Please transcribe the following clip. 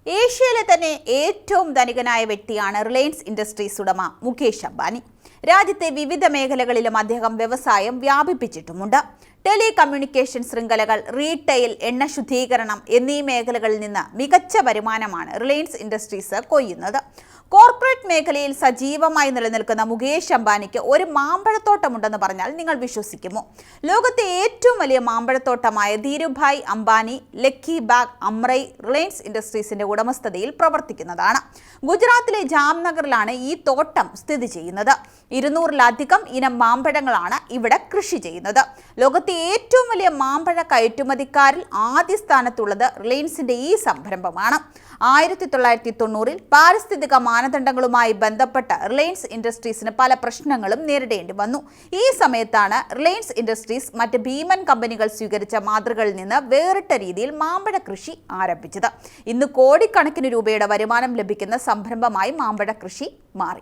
ഏഷ്യയിലെ തന്നെ ഏറ്റവും ധനികനായ വ്യക്തിയാണ് റിലയൻസ് ഇൻഡസ്ട്രീസ് ഉടമ മുകേഷ് അംബാനി. രാജ്യത്തെ വിവിധ മേഖലകളിലും അദ്ദേഹം വ്യവസായം വ്യാപിപ്പിച്ചിട്ടുമുണ്ട്. ടെലികമ്മ്യൂണിക്കേഷൻ ശൃംഖലകൾ, റീറ്റെയിൽ, എണ്ണ ശുദ്ധീകരണം എന്നീ മേഖലകളിൽ നിന്ന് മികച്ച വരുമാനമാണ് റിലയൻസ് ഇൻഡസ്ട്രീസ് കൊയ്യുന്നത്. കോർപ്പറേറ്റ് മേഖലയിൽ സജീവമായി നിലനിൽക്കുന്ന മുകേഷ് അംബാനിക്ക് ഒരു മാമ്പഴത്തോട്ടമുണ്ടെന്ന് പറഞ്ഞാൽ നിങ്ങൾ വിശ്വസിക്കുമോ? ലോകത്തെ ഏറ്റവും വലിയ മാമ്പഴത്തോട്ടമായ ധീരുഭായ് അംബാനി ലക്കി ബാഗ് അമ്രൈ റിലയൻസ് ഇൻഡസ്ട്രീസിന്റെ ഉടമസ്ഥതയിൽ പ്രവർത്തിക്കുന്നതാണ്. ഗുജറാത്തിലെ ജാംനഗറിലാണ് ഈ തോട്ടം സ്ഥിതി ചെയ്യുന്നത്. 200-ലധികം ഇനം മാമ്പഴങ്ങളാണ് ഇവിടെ കൃഷി ചെയ്യുന്നത്. ലോകത്തെ ഏറ്റവും വലിയ മാമ്പഴ കയറ്റുമതിക്കാരിൽ ആദ്യ സ്ഥാനത്തുള്ളത് റിലയൻസിന്റെ ഈ സംരംഭമാണ്. 1990-ൽ പാരിസ്ഥിതിക മാനദണ്ഡങ്ങളുമായി ബന്ധപ്പെട്ട റിലയൻസ് ഇൻഡസ്ട്രീസിന് പല പ്രശ്നങ്ങളും നേരിടേണ്ടി വന്നു. ഈ സമയത്താണ് റിലയൻസ് ഇൻഡസ്ട്രീസ് മറ്റ് ഭീമൻ കമ്പനികൾ സ്വീകരിച്ച മാതൃകകളിൽ നിന്ന് വേറിട്ട രീതിയിൽ മാമ്പഴ കൃഷി ആരംഭിച്ചത്. ഇന്ന് കോടിക്കണക്കിന് രൂപയുടെ വരുമാനം ലഭിക്കുന്ന സംരംഭമായി മാമ്പഴ കൃഷി മാറി.